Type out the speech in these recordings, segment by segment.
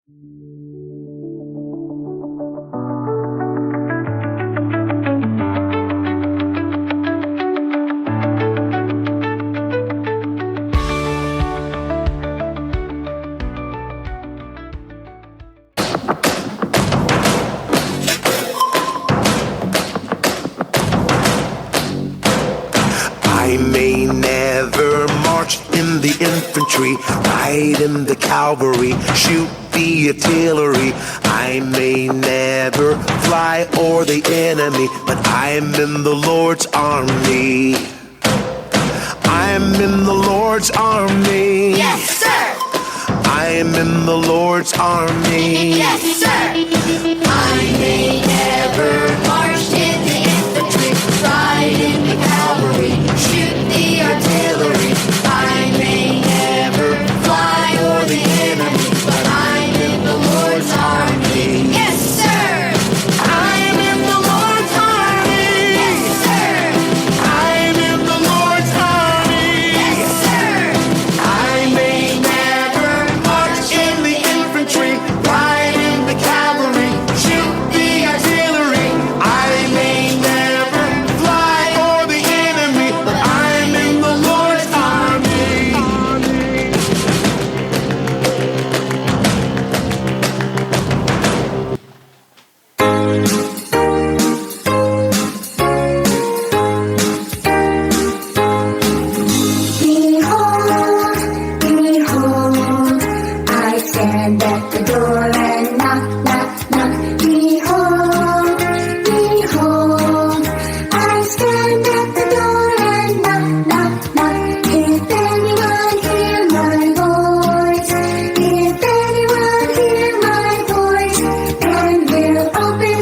I may never march in the infantry, ride in the cavalry, shoot the artillery. I may never fly o'er the enemy, but I'm in the Lord's army. I'm in the Lord's army. Yes, sir. I'm in the Lord's army. Yes, sir. I may never march in the infantry, ride in the cavalry, shoot the artillery. I may never fly o'er the enemy, but I'm in the Lord's army. Yes, sir. I'm in the Lord's army. Yes, sir. I'm in the Lord's army. Yes, sir. I may never march in the infantry, ride in the cavalry, shoot the artillery. I may never fly o'er the enemy, but I'm in the Lord's army. Behold, behold, I stand at the door and knock, knock, knock. Behold, behold, I stand at the door and knock, knock, knock. If anyone hear my voice, if anyone hear my voice, then will open,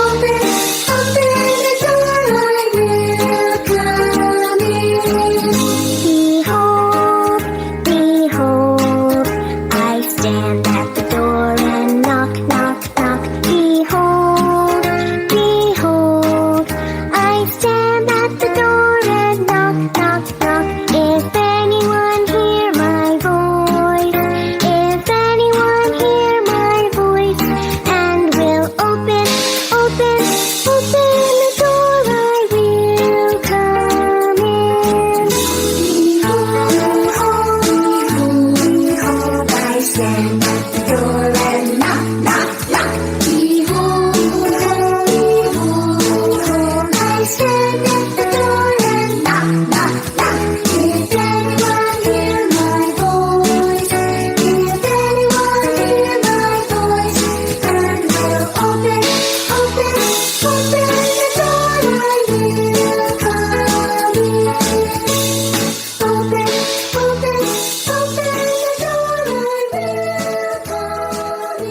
open, open the door, I will come in. Behold, behold, I stand at the door and knock, knock, knock. Behold, behold, I stand at the door and knock, knock, knock. If anyone hear my voice, if anyone hear my voice, and will open, open, open the door, I will come in. Behold, behold, I stand at the door and knock, knock, knock. Behold, behold, I stand at the door and knock, knock, knock. If anyone hear my voice, if anyone hear my voice, and will open, open, open the door, I will come in. Open, open, open the door, I will come in.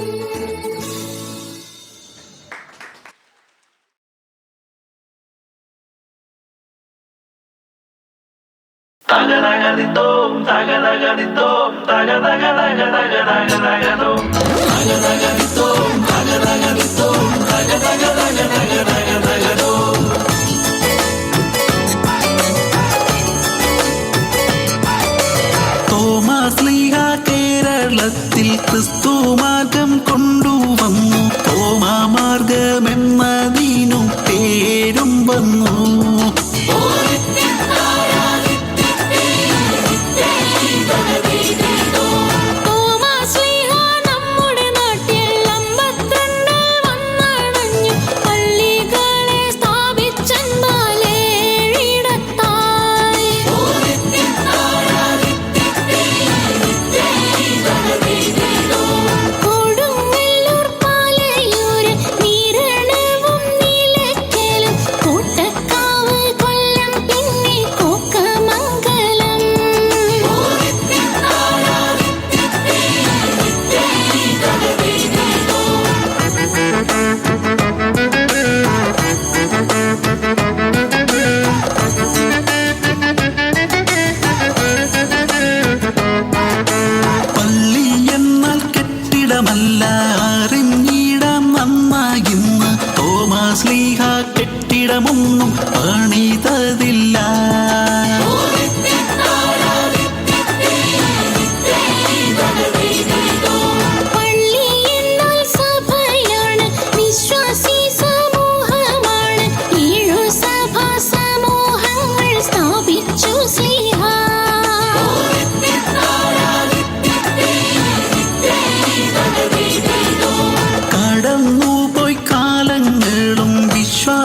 Thomas ലീഹ കേരളത്തിൽ ക്രിസ്തു മാർഗം കൊണ്ടുവന്നു. തോമാ മാർഗമെന്നതിനു പേരും വന്നു. Thomas ലീഹ നമ്മുടെ നാട്ടിൽ 52 വന്നണഞ്ഞു. പള്ളികളെ സ്ഥാപിച്ചെന്നാലേഴിടത്തായി. കൊടുങ്ങല്ലൂർ, പാലയൂര്, നീരണവും നീലക്കലും, കൂട്ടക്കാവ്, കൊല്ലം, പിന്നെ കോക്കമംഗലം. പള്ളി എന്നാൽ കെട്ടിടമല്ല, അറിഞ്ഞിടാം നന്നായിന്ന്. തോമസ് ലീഹ കെട്ടിടമൊന്നും പണിതതില്ല. പള്ളി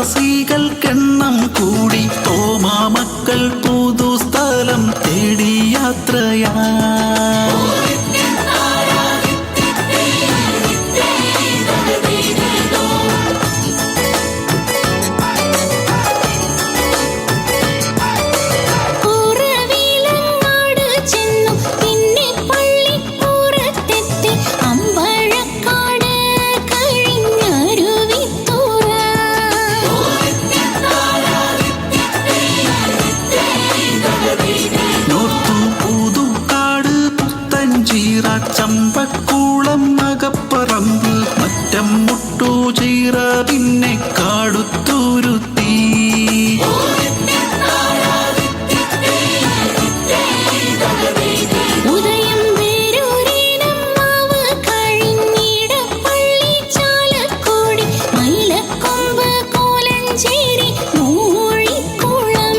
വിശ്വാസികൾക്കെണ്ണം കൂടി തോമാ മക്കൾ പുതുസ്ഥലം തേടി യാത്രയാ. ചമ്പക്കുളം നഗപ്പറമ്പ് മറ്റം മുട്ടുചീറ പിന്നെ കാടുത്തൂരുത്തി. ഉദയം വേരൂരിനം മാവ് കഴിഞ്ഞിടപ്പള്ളി ചാലക്കുടി മയിലക്കൊമ്പ് കോലഞ്ചേരി മൂഴിക്കുളം.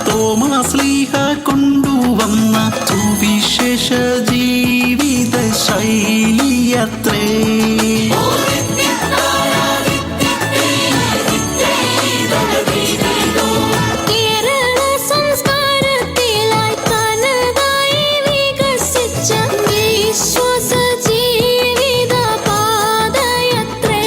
തോമാശ്ലീഹ കൊണ്ടുവന്ന സുവിശേഷ ജീവിത ശൈലിയത്രേ. കേരള സംസ്കാരത്തിലായി തനതായി വികസിച്ച വിശ്വാസ ജീവിത പാതയത്രേ.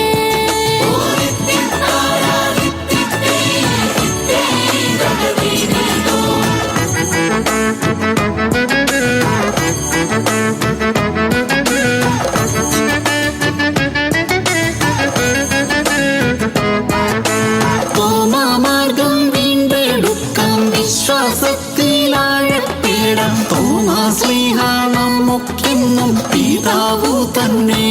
തോമാമാർഗം വീണ്ടെടുക്കാം വിശ്വാസത്തിലാഴപ്പെടാം. തോമാശ്ലീഹ നമുക്കെന്നും പിതാവു തന്നെ.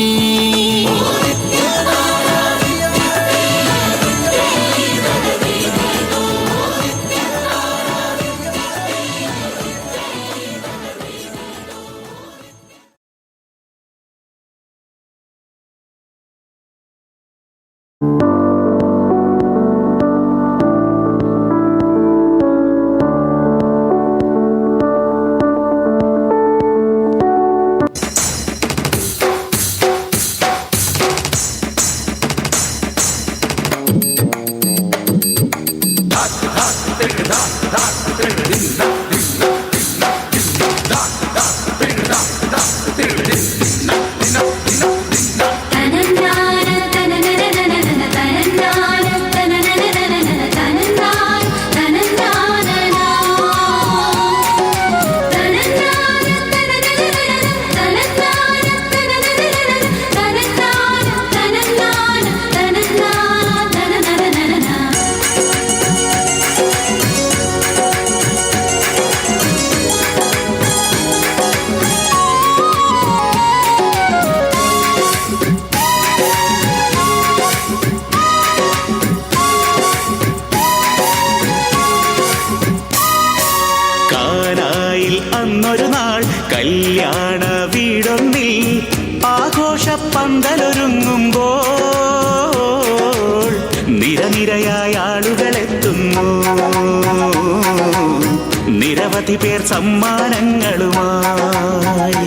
കല്യാണ വീടൊന്നിൽ ആഘോഷപ്പന്തലൊരുങ്ങുമ്പോൾ നിരനിരയായ ആളുകളെത്തുന്നു. നിരവധി പേർ സമ്മാനങ്ങളുമായി.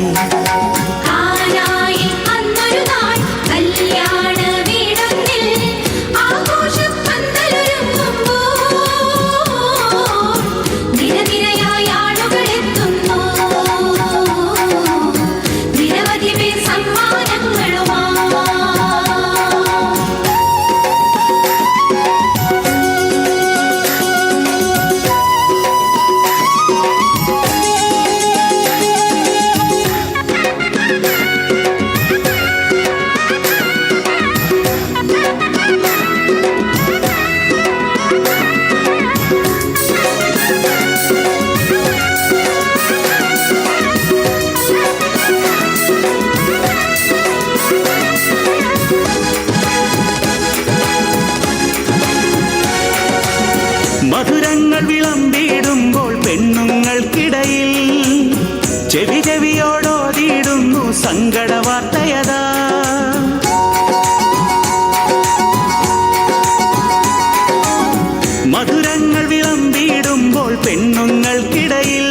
കുന്നുങ്ങൾക്കിടയിൽ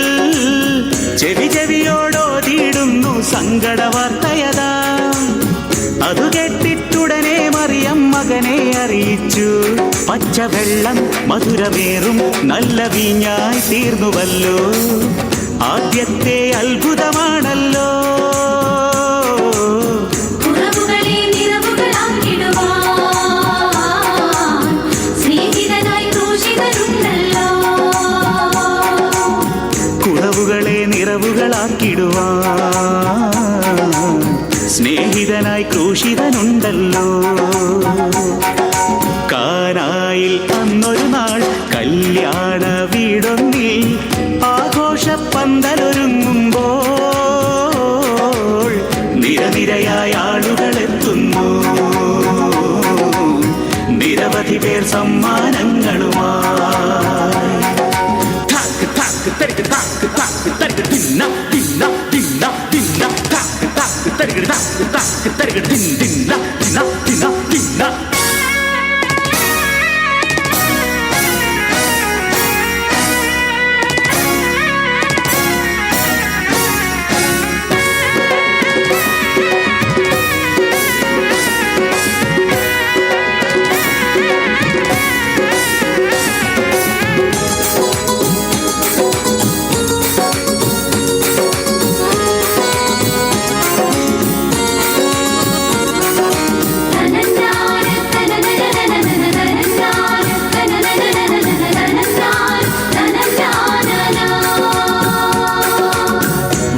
ചെവിയോടോതിയിടുന്നു സങ്കട വാർത്തയതാ. അതു കേട്ടിട്ടുടനെ മറിയം മകനെ അറിയിച്ചു, പച്ചവെള്ളം മധുരമേറും നല്ല വീഞ്ഞായി തീർന്നുവല്ലോ. ആദ്യത്തെ അത്ഭുതമാണല്ലോ. കുറവുകളെ നിറവുകളാക്കിടുവാൻ സ്നേഹിതനായി ക്രൂശിതനുണ്ടല്ലോ. കാനായിൽ അന്നൊരു നാൾ കല്യാണ വീടൊന്നിൽ ആഘോഷപ്പന്തലൊരുങ്ങുമ്പോൾ നിരനിരയായ ആളുകളെത്തുന്നു. നിരവധി പേർ സമ്മാനങ്ങളുമായി.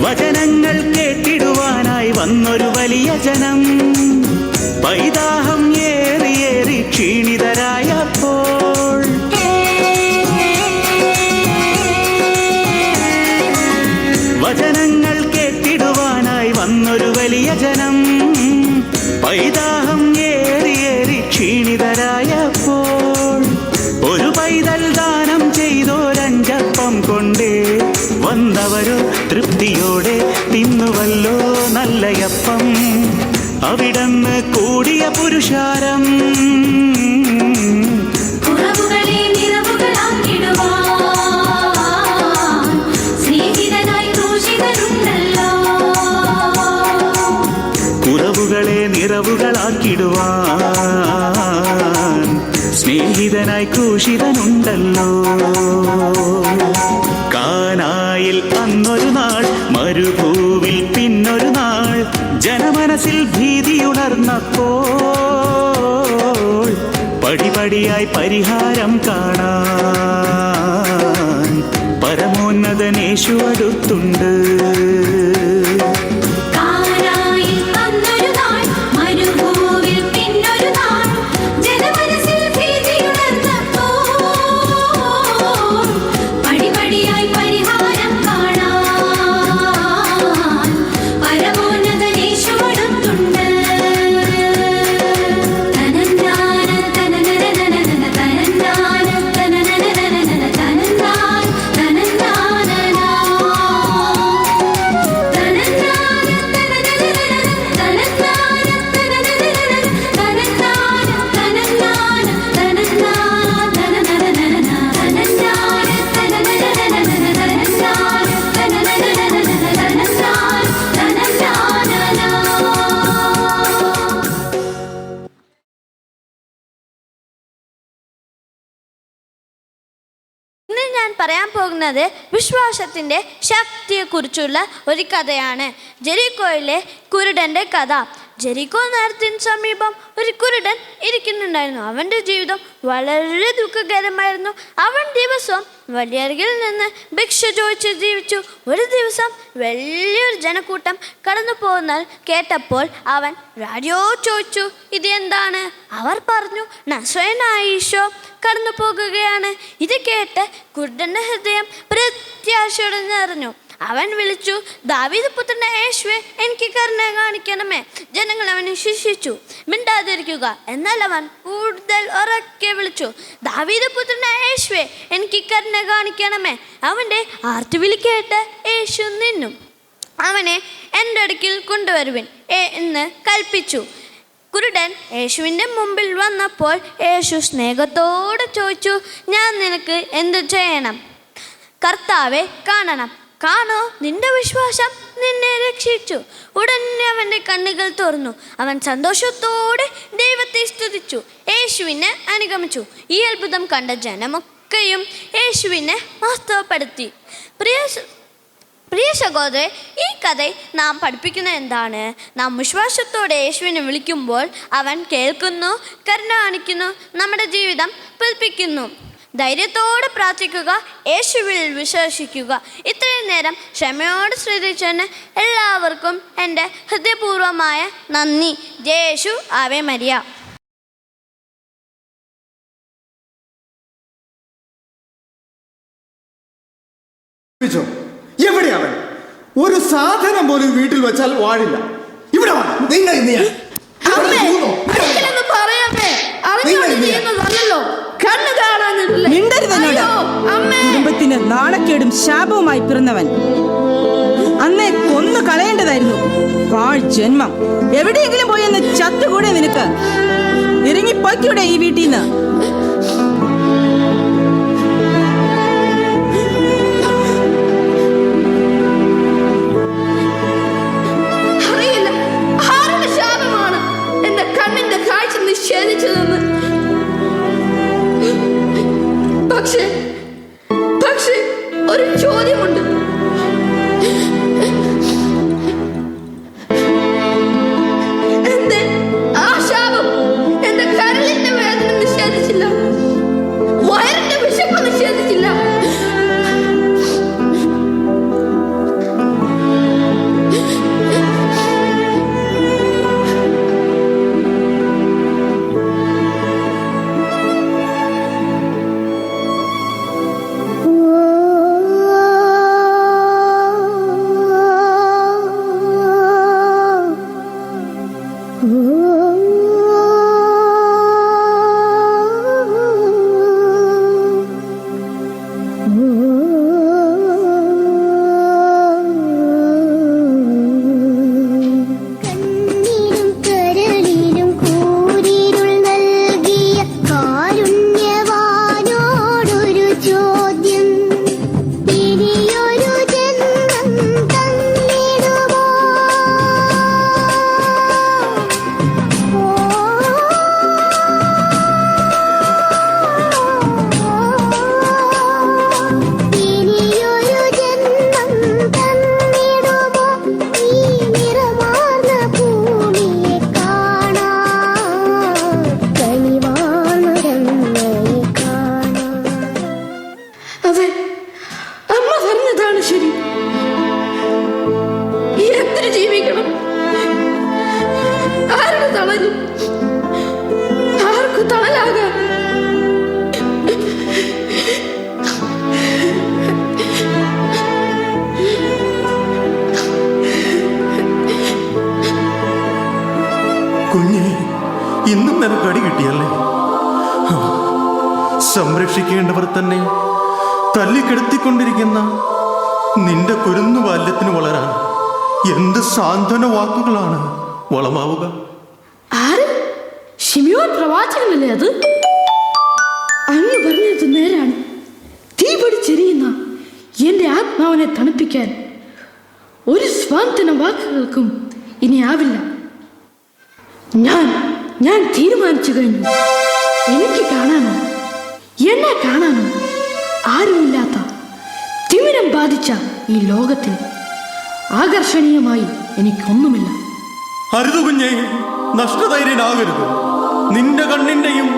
വചനങ്ങൾ കേട്ടിടുവാനായി വന്നൊരു വലിയ ജനം, പൈതാഹം ഏറിയേറി ക്ഷീണിതരായപ്പോൾ വചനങ്ങൾ കേട്ടിടുവാനായി വന്നൊരു വലിയ ജനം, പൈതാഹം ഏറിയേറി ക്ഷീണിതരായപ്പോൾ ഒരു പൈതൽ ദാനം ചെയ്തോരഞ്ചപ്പം കൊണ്ടേ വന്നവരോ തൃപ്തിയോടെ തിന്നുവല്ലോ നല്ലയപ്പം. അവിടന്ന് കൂടിയ പുരുഷാരം കുറവുകളെ നിറവുകളാക്കിടുവാൻ സ്നേഹിതനായി ക്രൂശിതനുണ്ടല്ലോ. കാനായിൽ അന്നൊരു നാൾ, മരുഭൂവിൽ പിന്നൊരു നാൾ, ജനമനസ്സിൽ ഭീതിയുണർന്നപ്പോൾ പടിപടിയായി പരിഹാരം കാണാൻ പരമോന്നതനേശു അടുത്തുണ്ട്. പറയാൻ പോകുന്നത് വിശ്വാസത്തിൻ്റെ ശക്തിയെക്കുറിച്ചുള്ള ഒരു കഥയാണ്. ജെറിക്കോയിലെ കുരുടൻ്റെ കഥ. ജെറിക്കോ നഗരത്തിന് സമീപം ഒരു കുരുടൻ ഇരിക്കുന്നുണ്ടായിരുന്നു. അവൻ്റെ ജീവിതം വളരെ ദുഃഖകരമായിരുന്നു. അവൻ ദിവസവും വലിയരികിൽ നിന്ന് ഭിക്ഷ ചോദിച്ച് ജീവിച്ചു. ഒരു ദിവസം വലിയൊരു ജനക്കൂട്ടം കടന്നു പോകുന്നത് കേട്ടപ്പോൾ അവൻ റേഡിയോ ചോദിച്ചു, ഇത് എന്താണ്? അവർ പറഞ്ഞു, നസ്രയനായ ഈശോ കടന്നു പോകുകയാണ്. ഇത് കേട്ട് കുരുടൻ്റെ ഹൃദയം പ്രത്യാശയോടെ നിറഞ്ഞു. അവൻ വിളിച്ചു, ദാവീദ് പുത്രനായ യേശുവേ, എനിക്ക് കരുണ കാണിക്കണമേ. ജനങ്ങൾ അവനെ ശിക്ഷിച്ചു, മിണ്ടാതിരിക്കുക. എന്നാൽ അവൻ കൂടുതൽ ഉറക്കെ വിളിച്ചു, ദാവീദ് പുത്രനായ യേശുവേ, എനിക്ക് കരുണ കാണിക്കണമേ. അവൻ്റെ ആർത്തുവിളി കേട്ട് യേശു നിന്നു. അവനെ എൻ്റെ അടുക്കിൽ കൊണ്ടുവരുവിൻ എന്ന് കൽപ്പിച്ചു. കുരുടൻ യേശുവിൻ്റെ മുമ്പിൽ വന്നപ്പോൾ യേശു സ്നേഹത്തോടെ ചോദിച്ചു, ഞാൻ നിനക്ക് എന്ത് ചെയ്യണം? കർത്താവെ കാണണം. കാണോ, നിന്റെ വിശ്വാസം നിന്നെ രക്ഷിച്ചു. ഉടനെ അവൻ്റെ കണ്ണുകൾ തുറന്നു. അവൻ സന്തോഷത്തോടെ ദൈവത്തെ സ്തുതിച്ചു, യേശുവിനെ അനുഗമിച്ചു. ഈ അത്ഭുതം കണ്ട ജനമൊക്കെയും യേശുവിനെ മഹത്വപ്പെടുത്തി. പ്രിയ സഹോദരരെ, ഈ കഥയിൽ നാം പഠിപ്പിക്കുന്ന എന്താണ്? നാം വിശ്വാസത്തോടെ യേശുവിനെ വിളിക്കുമ്പോൾ അവൻ കേൾക്കുന്നു, കരുണ കാണിക്കുന്നു, നമ്മുടെ ജീവിതം പുതുപ്പിക്കുന്നു. ധൈര്യത്തോടെ പ്രാർത്ഥിക്കുക, യേശുവിൽ വിശ്വസിക്കുക. ഇത്രയും നേരം ക്ഷമയോടെ ശ്രദ്ധിച്ചതിന് എല്ലാവർക്കും എൻ്റെ ഹൃദയപൂർവമായ നന്ദി. യേശു ആവേ മരിയ. എവിടെയാവൻ? ഒരു സാധനം പോലും വീട്ടിൽ വെച്ചാൽ വാഴില്ല. ഇവിടെ കുടുംബത്തിന് നാണക്കേടും ശാപവുമായി പിറന്നവൻ അന്നേ കൊന്നു കളയേണ്ടതായിരുന്നു. പാഴ് ജന്മം. എവിടെയെങ്കിലും പോയി എന്ന് ചത്തുകൂടെ നിനക്ക്? ഇറങ്ങിപ്പോയ്ക്കൂടെ ഈ വീട്ടിൽ നിന്ന്? പക്ഷേ ഒരു ചോദ്യമുണ്ട്. എന്റെ ആ ശാപം എന്റെ കരളിന്റെ വേദന നിഷേധിച്ചില്ല, വയറിന്റെ വിശപ്പ് നിഷേധിച്ചില്ല. കുഞ്ഞെ, ഇന്നും നിനക്ക് അടി കിട്ടിയല്ലേ? സംരക്ഷിക്കേണ്ടവർ തന്നെ തല്ലിക്കെടുത്തിക്കൊണ്ടിരിക്കുന്ന നിന്റെ കുരുന്നു ബാല്യത്തിന് വളരാൻ എന്ത് സാന്ത്വന വാക്കുകളാണ് വളമാവുക. ആര്? ശിമിയോൻ പ്രവാചകനല്ലേ അത്? അങ്ങ് പറഞ്ഞത് നേരാണ്. തീ പിടിച്ചെരിയുന്ന എന്റെ ആത്മാവിനെ തണുപ്പിക്കാൻ ഒരു സ്വാന്തന വാക്കുകൾക്കും ഇനി ആവില്ല. ഞാൻ തീരുമാനിച്ചു കഴിഞ്ഞു. എനിക്ക് കാണാനോ എന്നെ കാണാനോ ആരുമില്ലാത്ത തിമിരം ബാധിച്ച ഈ ലോകത്തിൽ ആകർഷണീയമായി എനിക്കൊന്നുമില്ല. അരുത് കുഞ്ഞെ, നഷ്ടധൈര്യനാകരുത്. നിന്റെ കണ്ണിന്റെയും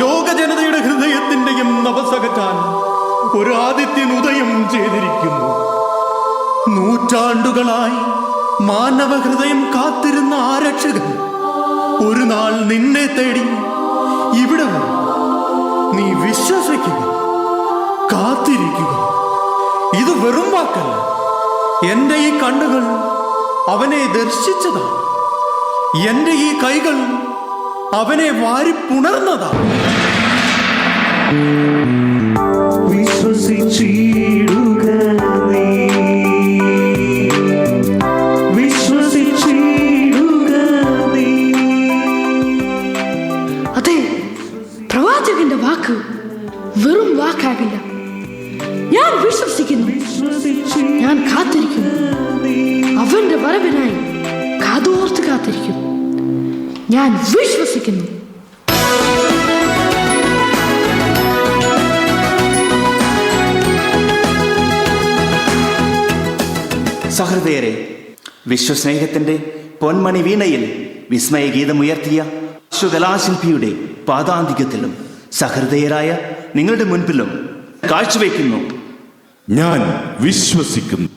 ലോക ജനതയുടെ ഹൃദയത്തിന്റെയും നവസകറ്റാൻ ഒരു ആദിത്യൻ ഉദയം ചെയ്തിരിക്കുന്നു. നൂറ്റാണ്ടുകളായി മാനവ ഹൃദയം കാത്തിരുന്ന ആരക്ഷകൻ ഒരു നാൾ നിന്നെ തേടി ഇവിടെ വരും. നീ വിശ്വസിക്കുക, കാത്തിരിക്കുക. ഇത് വെറും വാക്കല്ല. എന്റെ ഈ കണ്ണുകൾ അവനെ ദർശിച്ചതാണ്. എന്റെ ഈ കൈകൾ അവനെ വാരിപ്പുണർന്നതാണ്. വിശ്വസിച്ചിടുക നീ, വിശ്വസിച്ചിടുക നീ. അതെ, പ്രവാചകന്റെ വാക്ക് വെറും വാക്കാകില്ല. ഞാൻ വിശ്വസിച്ചു. കാത്തിരിക്കും. ഞാൻ വിശ്വസിക്കുന്നു. സഹൃദയരെ, വിശ്വസ്നേഹത്തിന്റെ പൊന്മണി വീണയിൽ വിസ്മയഗീതമുയർത്തിയ വിശ്വകലാശില്പിയുടെ പാദാന്തികത്തിലും സഹൃദയരായ നിങ്ങളുടെ മുൻപിലും കാഴ്ചവെക്കുന്നു. ഞാൻ വിശ്വസിക്കുന്നു.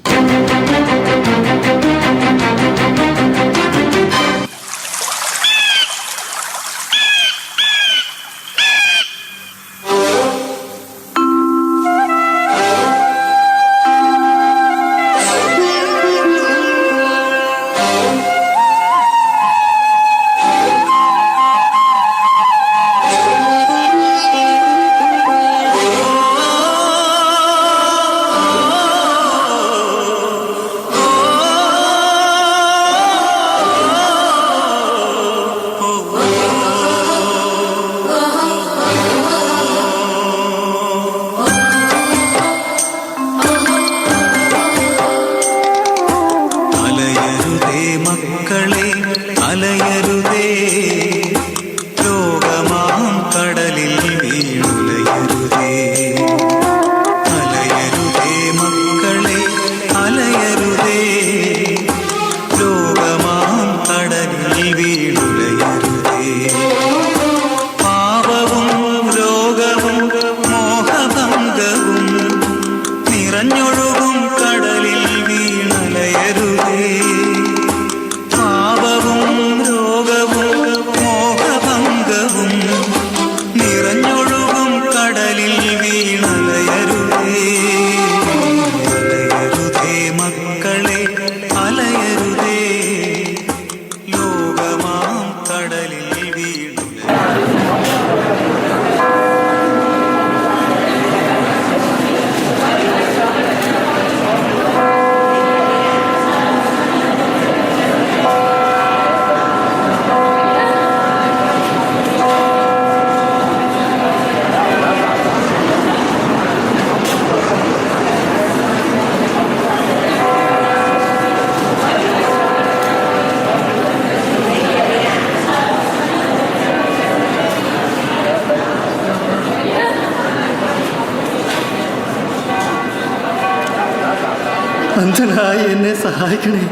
അന്ധനായി എന്നെ സഹായിക്കണേ.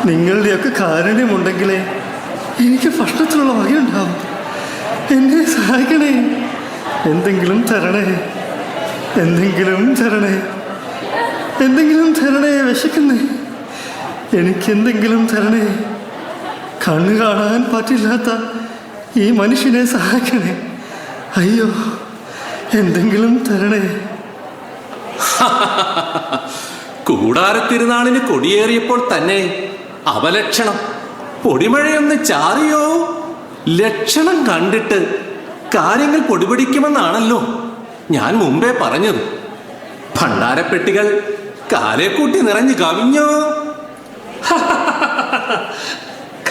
നിങ്ങളുടെയൊക്കെ കാരുണ്യമുണ്ടെങ്കിലേ എനിക്ക് ഭക്ഷണത്തിനുള്ള വകയുണ്ടാവും. എന്നെ സഹായിക്കണേ. എന്തെങ്കിലും തരണേ, എന്തെങ്കിലും തരണേ, എന്തെങ്കിലും തരണേ. വിശക്കുന്നേ, എനിക്കെന്തെങ്കിലും തരണേ. കണ്ണു കാണാൻ പറ്റില്ലാത്ത ഈ മനുഷ്യനെ സഹായിക്കണേ. അയ്യോ, എന്തെങ്കിലും തരണേ. കൂടാരത്തിരുനാളിന് കൊടിയേറിയപ്പോൾ തന്നെ അവലക്ഷണം പൊടിമഴയൊന്ന് ചാറിയോ? ലക്ഷണം കണ്ടിട്ട് കാര്യങ്ങൾ പൊടിപിടിക്കുമെന്നാണല്ലോ ഞാൻ മുമ്പേ പറഞ്ഞത്. ഭണ്ഡാരപ്പെട്ടികൾ കാലേക്കൂട്ടി നിറഞ്ഞു കവിഞ്ഞോ?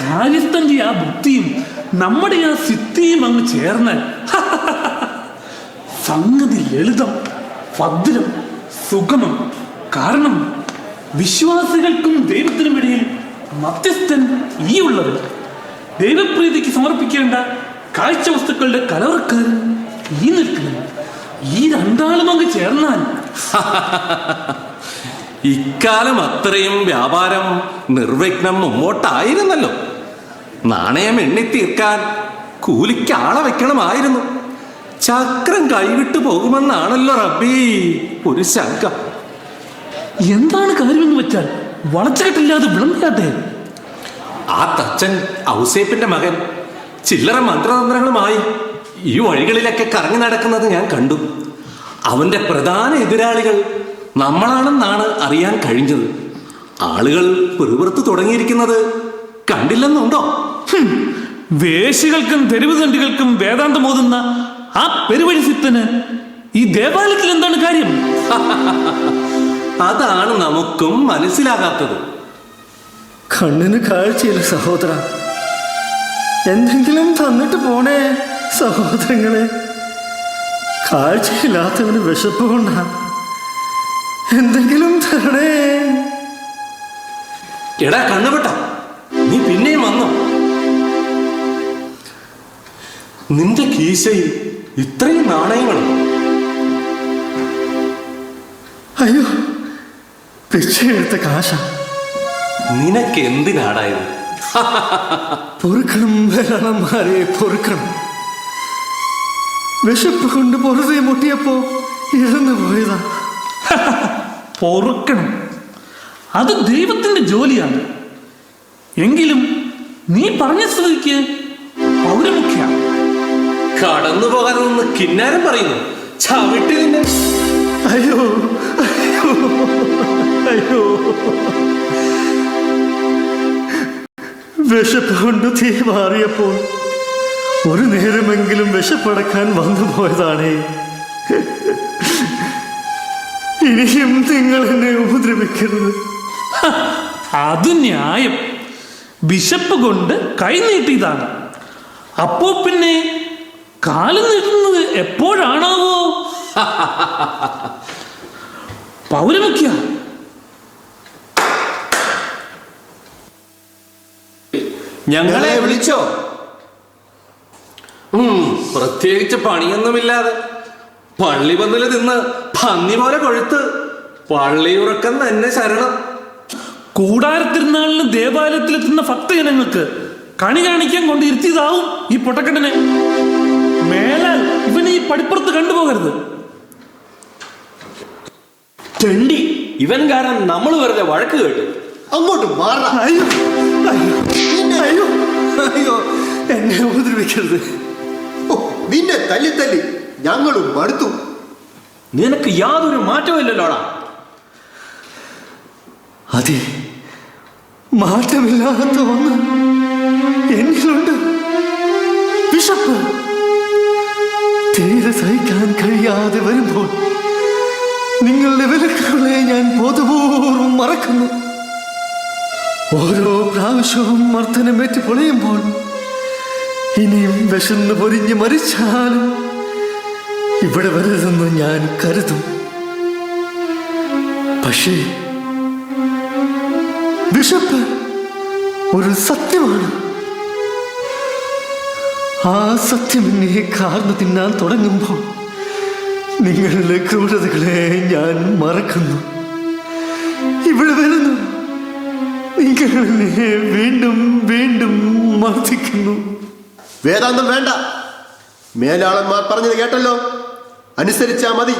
കാര്യസ്ഥന്റെ ആ ബുദ്ധിയും നമ്മുടെ ആ സിദ്ധിയും അങ്ങ് ചേർന്നാൽ സംഗതി ലളിതം, ഭദ്രം, സുഗമം. കാരണം വിശ്വാസികൾക്കും ദൈവത്തിനുമിടയിൽ മധ്യസ്ഥൻ ഈ ഉള്ളത്. ദൈവപ്രീതിക്ക് സമർപ്പിക്കേണ്ട കാഴ്ച വസ്തുക്കളുടെ കലവറക്കാരൻ ഈ നിൽക്കുന്നു. ഈ രണ്ടാളും അങ്ങ് ചേർന്നാൽ ഇക്കാലം അത്രയും വ്യാപാരം നിർവിഘ്നം മുമ്പോട്ടായിരുന്നല്ലോ. നാണയം എണ്ണിത്തീർക്കാൻ കൂലിക്ക് ആളെ വെക്കണമായിരുന്നു. ചക്രം കൈവിട്ടു പോകുമെന്നാണല്ലോ റബ്ബി ഒരു ശങ്ക. എന്താണ് കാര്യമെന്ന് വെച്ചാൽ വളച്ചുകെട്ടില്ലാതെ വിളമ്പിയാട്ടെ. ആ തച്ചൻ ഔസേപ്പിന്റെ മകൻ ചില്ലറ മന്ത്രതന്ത്രങ്ങളുമായി ഈ വഴികളിലൊക്കെ കറങ്ങി നടക്കുന്നത് ഞാൻ കണ്ടു. അവന്റെ പ്രധാന എതിരാളികൾ നമ്മളാണെന്നാണ് അറിയാൻ കഴിഞ്ഞത്. ആളുകൾ പിറുപിറുത്ത് തുടങ്ങിയിരിക്കുന്നത് കണ്ടില്ലെന്നുണ്ടോ? വേശികൾക്കും തെരുവ് തണ്ടികൾക്കും വേദാന്തം ഓതുന്ന ആ പെരുവഴി സിത്തന് ഈ ദേവാലയത്തിൽ എന്താണ് കാര്യം? അതാണ് നമുക്കും മനസ്സിലാകാത്തത്. കണ്ണിന് കാഴ്ചയില്ല സഹോദര. എന്തെങ്കിലും തന്നിട്ട് പോണേ സഹോദരങ്ങളെ. കാഴ്ചയില്ലാത്തവന് വിശപ്പ് കൊണ്ടാ. എന്തെങ്കിലും തരണേ. എടാ കണ്ണുപെട്ട, നീ നീ പിന്നെയും വന്നോ? നിന്റെ കീശയിൽ ഇത്രയും നാണയങ്ങളും? അയ്യോ, പിച്ചയെടുത്ത കാശ. നിനക്ക് എന്തിനാടായത്? പൊറുക്കണം ധാരാളന്മാരെ, പൊറുക്കണം. വിശപ്പ് കൊണ്ട് പൊറുതെ മുട്ടിയപ്പോ ഇഴന്നു പോയതാ. പൊറുക്കണം, അത് ദൈവത്തിന്റെ ജോലിയാണ്. എങ്കിലും നീ പറഞ്ഞ സ്ഥിതിക്ക് പൗരമുഖ്യ. കടന്നു പോകാനൊന്ന് കിന്നാരം പറയുന്നു. ചവിട്ടി നിന്നെ. അയ്യോ അയ്യോ അയ്യോ, വിശപ്പ് കൊണ്ട് തീ മാറിയപ്പോൾ ഒരു നേരമെങ്കിലും വിശപ്പടക്കാൻ വന്നു പോയതാണേ. ഇനിയും നിങ്ങൾ എന്നെ ഉപദ്രവിക്കരുത്. അത് ന്യായം. വിശപ്പ് കൊണ്ട് കൈ നീട്ടിയതാണ്. അപ്പോ പിന്നെ കാല് നീട്ടുന്നത് എപ്പോഴാണാവോ? പൗരമുഖ്യ, ഞങ്ങളെ വിളിച്ചോ? പ്രത്യേകിച്ച് പണിയൊന്നുമില്ലാതെ പള്ളി പന്തല് തിന്ന് പന്നി പോലെ കൊഴുത്ത് പള്ളിയുറക്കം തന്നെ ശരണം. കൂടാരത്തിരുന്നാളിന് ദേവാലയത്തിലെത്തുന്ന ഭക്തജനങ്ങൾക്ക് കണി കാണിക്കാൻ കൊണ്ടിരുത്തിയതാവും ഈ പൊട്ടക്കണ്ണനെ. മേലാൽ ഇവനെ ഈ പടിപ്പുറത്ത് കണ്ടുപോകരുത്. ചെണ്ടി, ഇവൻ കാരണം നമ്മൾ വെറുതെ വഴക്ക് കേട്ടു. അങ്ങോട്ട് മാറാ. അയ്യോ അയ്യോ അയ്യോ, എന്നെ ഉപദ്രവിക്കരുത്. നിന്നെ തല്ലി തല്ലി ഞങ്ങളും മടുത്തു. നിനക്ക് യാതൊരു മാറ്റവും ഇല്ലല്ലോടാ. അതെ, മാറ്റമില്ലാത്ത ഒന്ന് എന്നിലുണ്ട്. വിശപ്പ് തീരെ സഹിക്കാൻ കഴിയാതെ വരുമ്പോൾ നിങ്ങളുടെ വിലക്കുകളെ ഞാൻ ബോധപൂർവം മറക്കുന്നു. ഓരോ പ്രാവശ്യവും മർദ്ദനമേറ്റ് പൊളയുമ്പോൾ ഇനിയും വിശന്ന് പൊരിഞ്ഞ് മരിച്ചാലും ഇവിടെ വരരുതെന്ന് ഞാൻ കരുതും. പക്ഷേ വിശപ്പ് ഒരു സത്യമാണ്. ആ സത്യം എന്നെ കാർന്നു തിന്നാൻ തുടങ്ങുമ്പോൾ നിങ്ങളുടെ ക്രൂരതകളെ ഞാൻ മറക്കുന്നു. ഇവിടെ വരുന്നു, നിങ്ങളെ വീണ്ടും വീണ്ടും മർദ്ദിക്കുന്നു. വേദാന്തം വേണ്ട. മേലാളന്മാർ പറഞ്ഞത് കേട്ടല്ലോ, അനുസരിച്ചാ മതി.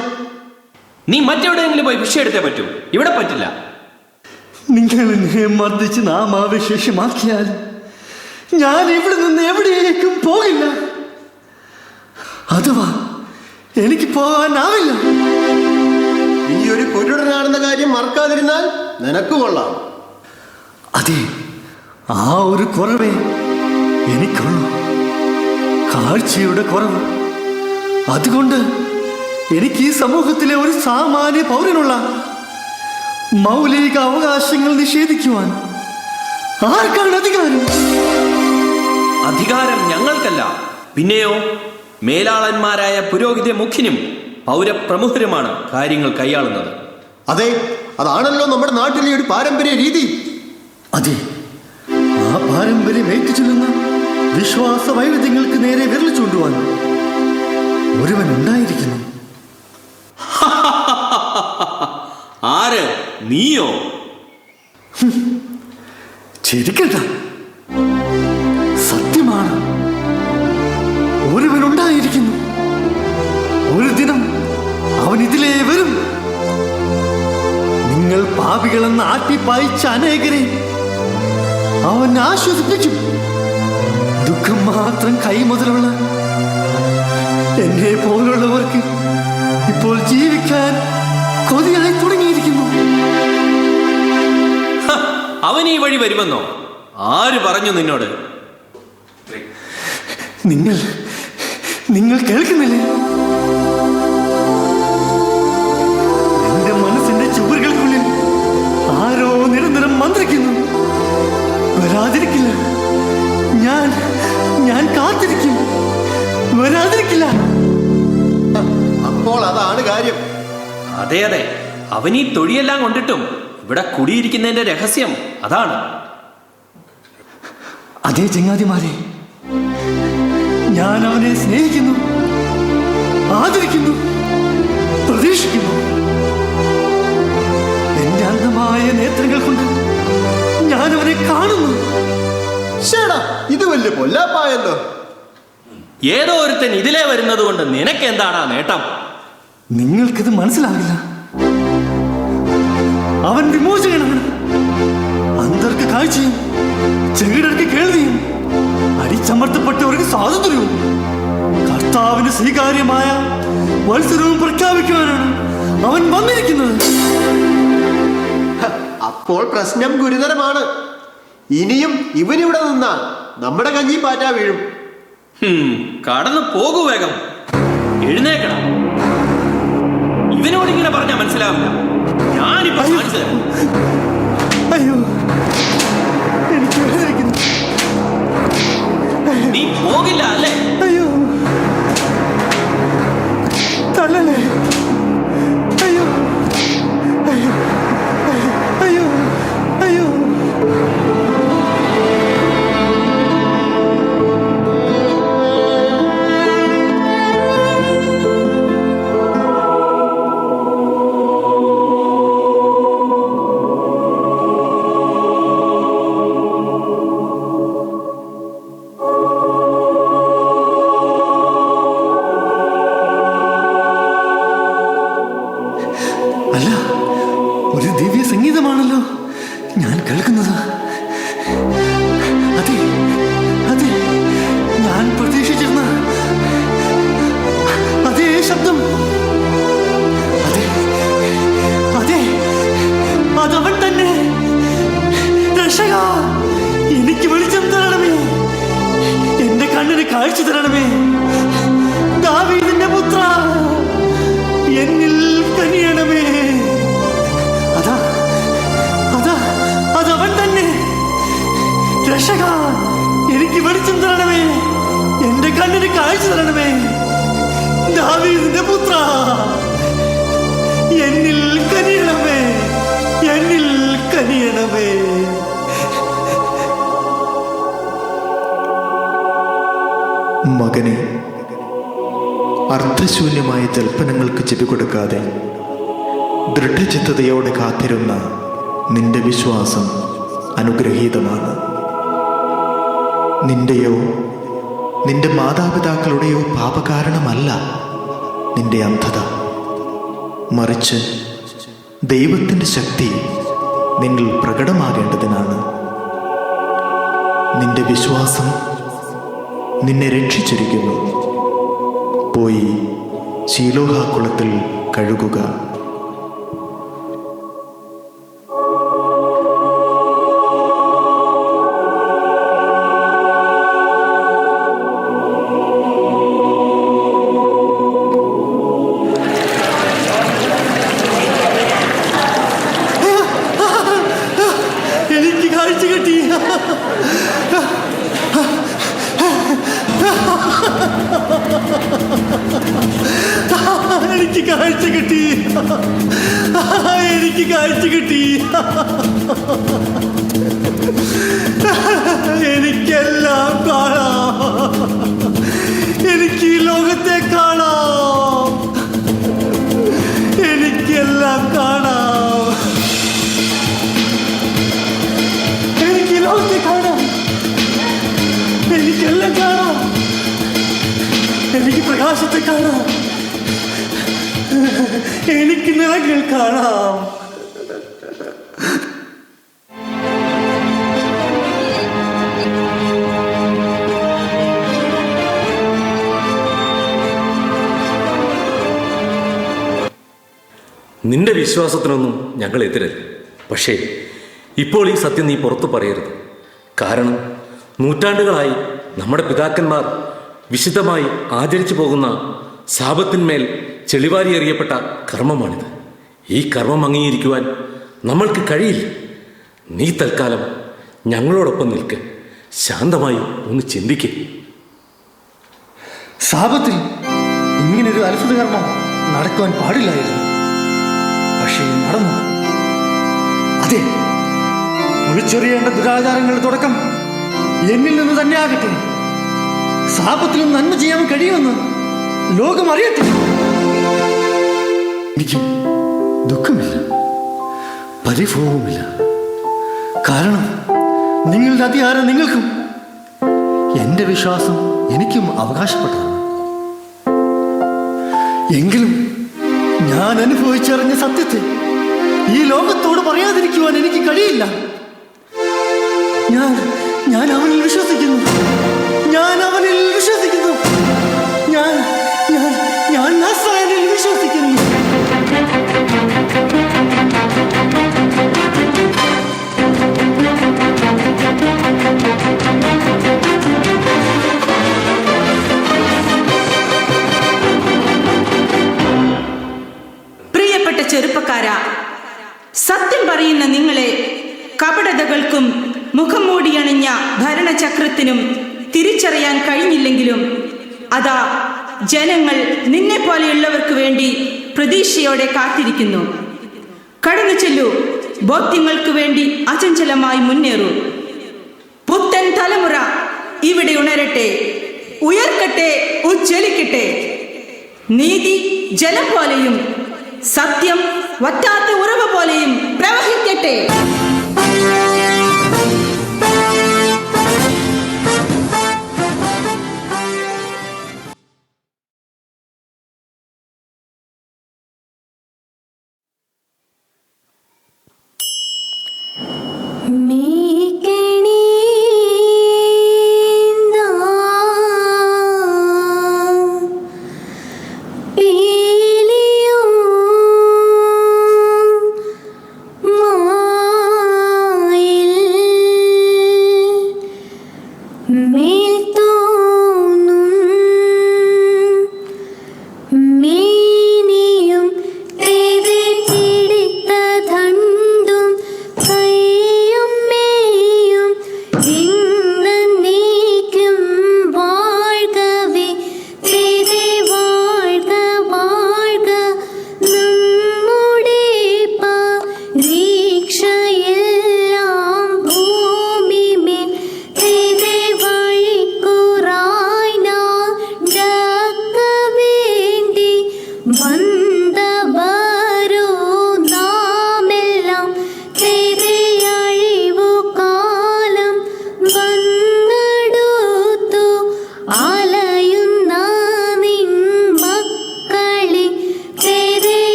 നീ മറ്റെവിടെയെങ്കിലും പോയി ഭിക്ഷ എടുത്തേ പറ്റൂ, ഇവിടെ പറ്റില്ല. നിങ്ങൾ എന്നെ മർദ്ദിച്ച് നാമാവിശേഷമാക്കിയാൽ ഞാൻ ഇവിടെ നിന്ന് എവിടേക്കും പോകില്ല. അഥവാ എനിക്ക് പോകാനാവില്ല. നീ ഒരു കുരുടനാണെന്ന കാര്യം മറക്കാതിരുന്നാൽ നിനക്ക് കൊള്ളാം. അതെ, ആ ഒരു കുറവേ എനിക്കുള്ളൂ, കാഴ്ചയുടെ കുറവ്. അതുകൊണ്ട് എനിക്ക് ഈ സമൂഹത്തിലെ ഒരു സാമാന്യ പൗരനുള്ള മൗലിക അവകാശങ്ങൾ നിഷേധിക്കുവാൻ ആർക്കാണ് അധികാരം? അധികാരം ഞങ്ങൾക്കല്ല, പിന്നെയോ മേലാളന്മാരായ പുരോഹിത മുഖ്യനും പൗരപ്രമുഖരുമാണ് കാര്യങ്ങൾ കൈയാളുന്നത്. അതെ, അതാണല്ലോ നമ്മുടെ നാട്ടിലെ ഒരു പാരമ്പര്യ രീതി. അതെ, ആ പാരമ്പര്യം ഏറ്റുചൊല്ലുന്ന വിശ്വാസ വൈവിധ്യങ്ങൾക്ക് നേരെ വിരൽ ചൂണ്ടുവാൻ ഒരുവൻ ഉണ്ടായിരിക്കുന്നു. ആര്? നീയോ? ചിരിക്കണ്ട, സത്യമാണ്. ഒരുവനുണ്ടായിരിക്കുന്നു. ഒരു ദിനം അവൻ ഇതിലേ വരും. നിങ്ങൾ പാപികളെന്ന് ആട്ടിപ്പായിച്ച അനേകരെ അവൻ ആശ്വസിപ്പിക്കും. ദുഃഖം മാത്രം കൈമുതലുള്ള എന്നെ പോലുള്ളവർക്ക് ഇപ്പോൾ ജീവിക്കാൻ കൊതിയായി തുടങ്ങിയിരിക്കുന്നു. അവൻ ഈ വഴി വരുമെന്നോ? ആര് പറഞ്ഞു നിന്നോട്? നിങ്ങൾ കേൾക്കുന്നില്ലേ? എന്റെ മനസ്സിന്റെ ചുവരുകൾക്കുള്ളിൽ ആരോ നിരന്തരം മന്ത്രിക്കുന്നു. വരാതിരിക്കില്ല, ഞാൻ കാത്തിരിക്കും. വരാതിരിക്കില്ല. അപ്പോൾ അതാണ് കാര്യം. അതെ അതെ, അവൻ ഈ തൊഴിയെല്ലാം കൊണ്ടിട്ടും ഇവിടെ കുടിയിരിക്കുന്നതിന്റെ രഹസ്യം അതാണ്. അതേ ചങ്ങാതിമാരെ, ഞാൻ അവനെ സ്നേഹിക്കുന്നു, ആദരിക്കുന്നു, പ്രതീക്ഷിക്കുന്നു. എന്റെ അന്ധമായ നേത്രങ്ങൾ കൊണ്ട് ഞാൻ അവനെ കാണുന്നു. ചേടാ, ഇത് വലിയ പൊല്ലാപ്പായല്ലോ. ഏതോ ഒരുത്തൻ ഇതിലേ വരുന്നത് കൊണ്ട് നിനക്ക് എന്താടാ നേട്ടം? നിങ്ങൾക്കിത് മനസ്സിലാകില്ല. അവൻ വിമോചകനാണ്. അന്ധർക്ക് കാഴ്ചയും ചെകിടർക്ക് കേൾവിയും അടിച്ചമർത്തപ്പെട്ടവർക്ക് സ്വാതന്ത്ര്യവും കർത്താവിന് സ്വീകാര്യമായ മത്സരവും പ്രഖ്യാപിക്കുവാനാണ് അവൻ വന്നിരിക്കുന്നത്. അപ്പോൾ പ്രശ്നം ഗുരുതരമാണ്. ഇനിയും ഇവനിവിടെ നിന്നാൽ നമ്മുടെ കഞ്ഞി പാറ്റാ വീഴും. കടന്നു പോകൂ വേഗം. എഴുന്നേക്കണം. ഇവനോട് ഇങ്ങനെ പറഞ്ഞാൽ മനസ്സിലാവില്ല. ഞാനിപ്പോ കാണിച്ചു തരാം. അയ്യോ, എനിക്ക് വേദനിക്കുന്നു. നീ പോകില്ല അല്ലേ? അയ്യോ, തള്ളലേ. അയ്യോ, അയ്യോ, അയ്യോ, അയ്യോ. അല്ല, ഒരു ദിവ്യ സംഗീതമാണല്ലോ ഞാൻ കേൾക്കുന്നത്. അതെ, അതെ, ഞാൻ പ്രതീക്ഷിച്ചിരുന്ന അതേ ശബ്ദം. അതെ, അതെ, അതവൻ തന്നെ. രക്ഷക, എനിക്ക് വെളിച്ചം തരണമേ, എന്റെ കണ്ണിന് കാഴ്ച തരണമേ. ദാവീദിന്റെ പുത്ര, എന്നിൽ കനിയണമേ. അതാ, അതാ, അതവൻ തന്നെ. രക്ഷക, എനിക്ക് വെളിച്ചം തരണമേ, എന്റെ കണ്ണിന് കാഴ്ച തരണമേ. ദാവീദിന്റെ പുത്ര, എന്നിൽ കനിയണമേ, എന്നിൽ കനിയണമേ. മകനെ, അർത്ഥശൂന്യമായ ജൽപ്പനങ്ങൾക്ക് ചെവികൊടുക്കാതെ ദൃഢചിത്തതയോടെ കാത്തിരുന്ന നിന്റെ വിശ്വാസം അനുഗ്രഹീതമാണ്. നിന്റെയോ നിന്റെ മാതാപിതാക്കളുടെയോ പാപകാരണമല്ല നിന്റെ അന്ധത, മറിച്ച് ദൈവത്തിൻ്റെ ശക്തി നിന്നിൽ പ്രകടമാകേണ്ടതിനാണ്. നിന്റെ വിശ്വാസം നിന്നെ രക്ഷിച്ചിരിക്കുന്നു. പോയി ശീലോഹാ കുളത്തിൽ കഴുകുക. എനിക്ക് കാഴ്ച കിട്ടി. എനിക്ക് കാഴ്ച കിട്ടി. എനിക്ക് കാഴ്ച കിട്ടി. എനിക്കെല്ലാം കാണാം. എനിക്ക് ഈ ലോകത്തെ കാണാം. എനിക്കെല്ലാം കാണാം. എനിക്ക് ഈ ലോകത്തെ കാണാം. എനിക്കെല്ലാം കാണാം. എനിക്ക് പ്രകാശത്തെ കാണാം. എനിക്ക് നിറങ്ങൾ കാണാം. നിന്റെ വിശ്വാസത്തിനൊന്നും ഞങ്ങൾ എതിരല്ല. പക്ഷേ ഇപ്പോൾ ഈ സത്യം നീ പുറത്തു പറയരുത്. കാരണം നൂറ്റാണ്ടുകളായി നമ്മുടെ പിതാക്കന്മാർ വിശുദ്ധമായി ആചരിച്ചു പോകുന്ന ശാപത്തിന്മേൽ ചെളിവാരി എറിയപ്പെട്ട കർമ്മമാണിത്. ഈ കർമ്മം അംഗീകരിക്കുവാൻ നമ്മൾക്ക് കഴിയില്ല. നീ തൽക്കാലം ഞങ്ങളോടൊപ്പം നിൽക്ക്. ശാന്തമായി ഒന്ന് ചിന്തിക്കുക. ശാപത്തിൽ ഇങ്ങനൊരു അത്ഭുത കർമ്മം നടക്കുവാൻ പാടില്ലായിരുന്നു. പക്ഷേ നടന്നു. അതെ, ഒളിച്ചെറിയേണ്ട ദുരാചാരങ്ങളുടെ തുടക്കം എന്നിൽ നിന്ന് തന്നെ ആകട്ടെ. സാപത്തിലും നന്മ ചെയ്യാൻ കഴിയുമെന്ന് ലോകം അറിയട്ടെ. എനിക്ക് ദുഃഖമില്ല, പരിഭവവുമില്ല. കാരണം നിങ്ങളുടെ അധികാരം നിങ്ങൾക്കും എൻ്റെ വിശ്വാസം എനിക്കും അവകാശപ്പെട്ടതാണ്. എങ്കിലും ഞാൻ അനുഭവിച്ചറിഞ്ഞ സത്യത്തെ ഈ ലോകത്തോട് പറയാതിരിക്കുവാൻ എനിക്ക് കഴിയില്ല. ഞാൻ അവനിൽ വിശ്വസിക്കുന്നു. ഞാൻ അവനിൽ വിശ്വസിക്കുന്നു. ഞാൻ നസ്രായനിൽ വിശ്വസിക്കുന്നു. പ്രിയപ്പെട്ട ചെറുപ്പക്കാരാ, സത്യം പറയുന്ന നിങ്ങളെ കപടതകൾക്കും മുഖം മൂടിയണിഞ്ഞ ഭരണചക്രത്തിനും തിരിച്ചറിയാൻ കഴിഞ്ഞില്ലെങ്കിലും അതാ ജനങ്ങൾ നിന്നെ പോലെയുള്ളവർക്ക് വേണ്ടി പ്രതീക്ഷയോടെ കാത്തിരിക്കുന്നു. കടന്നു ചെല്ലൂ, ബോധ്യങ്ങൾക്ക് വേണ്ടി അചഞ്ചലമായി മുന്നേറൂ. പുത്തൻ തലമുറ ഇവിടെ ഉണരട്ടെ, ഉയർക്കട്ടെ, ഉജ്ജ്വലിക്കട്ടെ. നീതി ജലം പോലെയും സത്യം വറ്റാത്ത ഉറവ പോലെയും പ്രവഹിക്കട്ടെ. മാ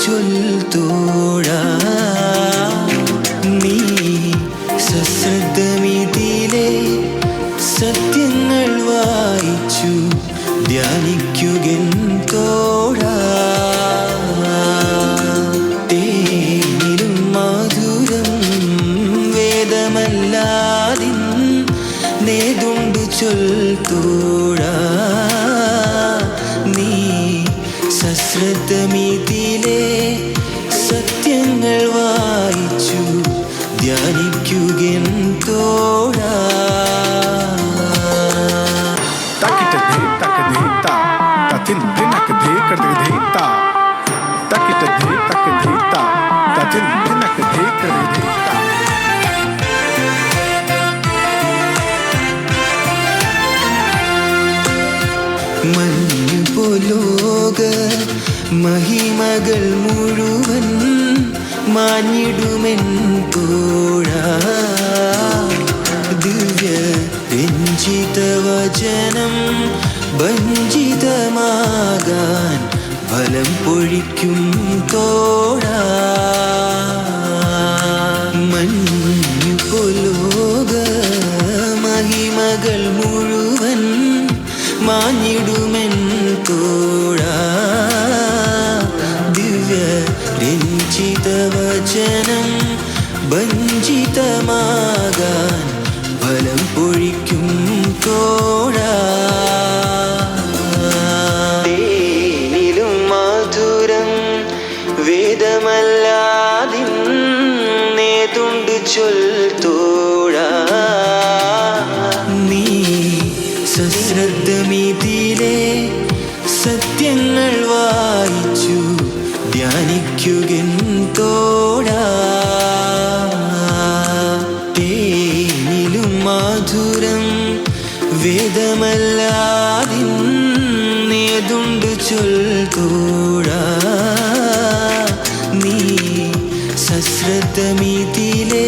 ചൊൽത്തോടാ നീ സശ്രദ്ധമിതിലെ സത്യങ്ങൾ വായിച്ചു ധ്യാനിക്കുകൻ തോടാ തേനിലും മധുരം വേദമല്ലാതിൻ നേതുണ്ടു ചൊൽത്തോടാ നീ സശ്രദ്ധമിതിലെ സത്യങ്ങൾ വായിച്ചു ധ്യാനിക്കുകൻ തോടാ മഞ്ഞു പോലോക മഹിമകൾ മുഴുവൻ മാഞ്ഞിടുമെൻ തോഴാ ദിവ്യ രഞ്ജിത വചനം ഭഞ്ജിതമാകാൻ ഫലം പൊഴിക്കും തോഴാ മഞ്ഞു പോലോക മഹിമകൾ മുഴുവൻ മാഞ്ഞിടുമെൻ തോഴാ ദിവ്യ രഞ്ജിത വചനം ഭഞ്ജിതമാകാൻ ഫലം പൊഴിക്കും തോഴാ തേനിലും മധുരം വേദമല്ലാതിൻ നേതുണ്ട് ചൊൽത്തോഴാ നീ സശ്രദ്ധമിതിലെ സത്യങ്ങൾ വായിച്ചു ധ്യാനിക്കുകൻ തോടാ തേനിലും മധുരം വേദമല്ലാതിൻ നേതുണ്ട് ചൊൽത്തോടാ നീ സശ്രദ്ധമിതിലെ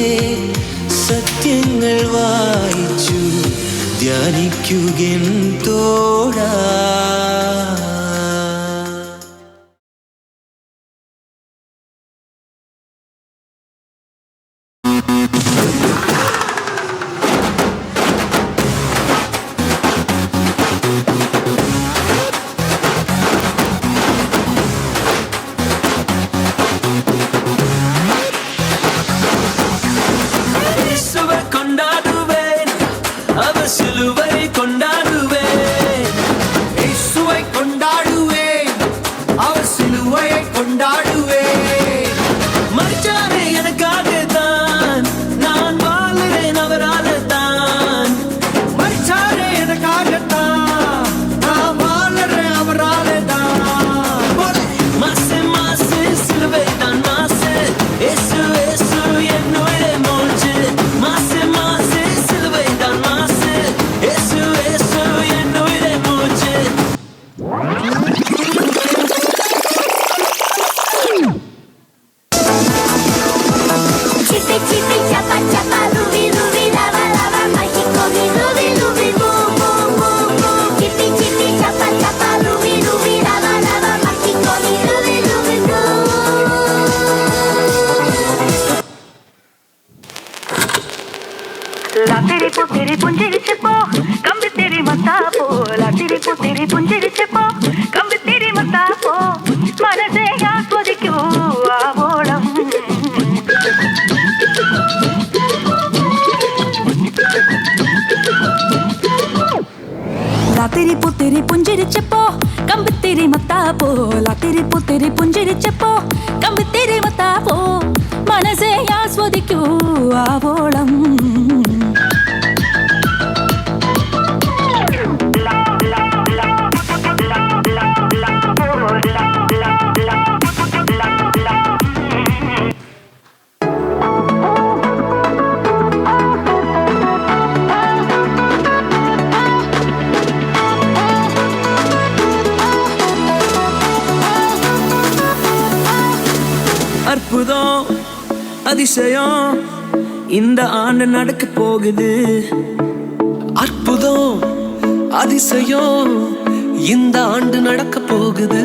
സത്യങ്ങൾ വായിച്ചു ധ്യാനിക്കുകൻ തോടാ அற்புதம் அதிசயம் இந்த ஆண்டு நடக்க போகுது. அற்புதம் அதிசயம் இந்த ஆண்டு நடக்க போகுது.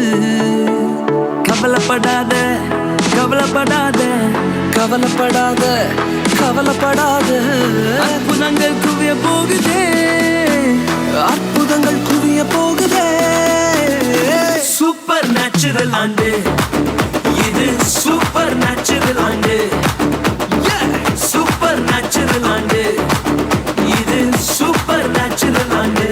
கவலைப்படாத கவலைப்படாத கவலைப்படாத கவலைப்படாத அற்புதங்கள் குவிய போகுதே அற்புதங்கள் குவிய போகுதே சூப்பர் நேச்சுரல் ஆண்டு இது சூப்பர் நேச்சுரல் ஆண்டு சூப்பர் நேச்சுரல் ஆண்டு இது சூப்பர் நேச்சுரல் ஆண்டு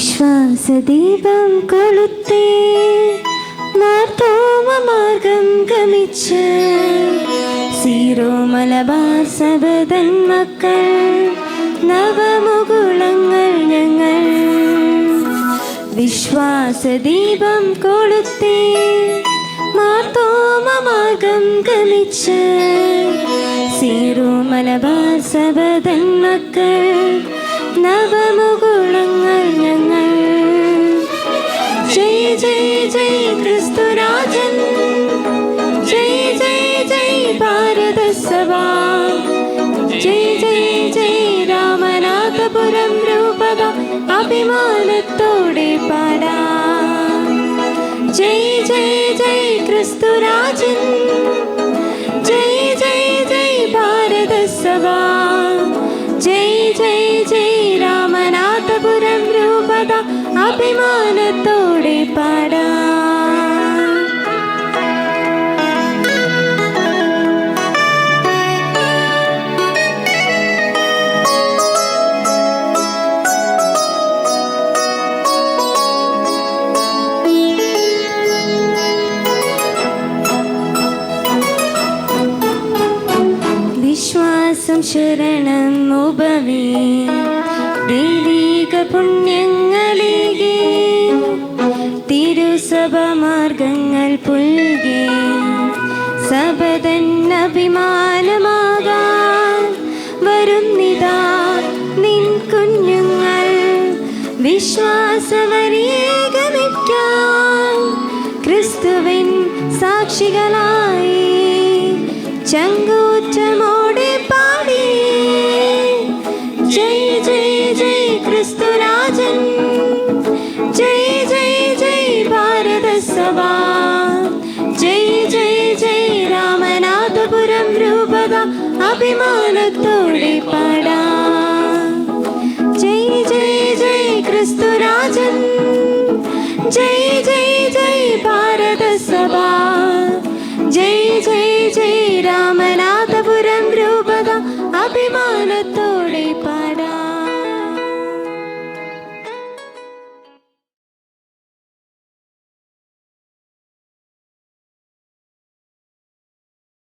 വിശ്വാസദീപം കൊളുത്തേ മാർത്തോമ മാർഗം ഗമിച്ച് സീറോ മലബാർ സബതൻ മക്കൾ നവമുകുളങ്ങൾ ഞങ്ങൾ വിശ്വാസദീപം കൊളുത്തേ മാർത്തോമ മാർഗം ഗമിച്ച് സീറോ മലബാർ സബതൻ മക്കൾ നവമുകുളങ്ങൾ ഞങ്ങൾ ജയ് ജയ് ജയ് ക്രിസ്തുരാജൻ ജയ് ജയ് ജയ് ഭാരത സഭ ജയ് ജയ് ജയ് രാമനാഥപുരം രൂപത അഭിമാനത്തോടെ പാടാം ജയ് ജയ് ജയ് ക്രിസ്തുരാജൻ ജയ് ജയ് ജയ് ഭാരത സഭ ജയ് ജയ് ജയ് രാമനാഥപുരം രൂപത അഭിമാനത്തോടെ പാടാം വിശ്വാസം ശരണം ഉപവേ ദൈവിക പുണ്യങ്ങളികെ തിരുസഭ മാർഗങ്ങൾ പുൽകെ സബതൻ അഭിമാനമാകാൻ വരുന്നിതാ നിൻ കുഞ്ഞുങ്ങൾ വിശ്വ വിശ്വാസവരിയേകമിക്കാൻ ക്രിസ്തുവിൻ സാക്ഷികളായി ചങ്കൂറ്റമോടെ പാടി ജയ് ജയ് ജയ് ക്രിസ്തുരാജൻ, ജയ് ജയ് ജയ് ഭാരത സഭ, ജയ് ജയ് ജയ് രാമനാഥപുരം രൂപത അഭിമാനത്തോടെ പാടാം. ജയ് ജയ് ജയ് ക്രിസ്തുരാജൻ, ജയ് ജയ് ജയ് ഭാരത സഭ, ജയ് ജയ് ജയ് രാമനാഥപുരം രൂപത അഭിമാനത്തോടെ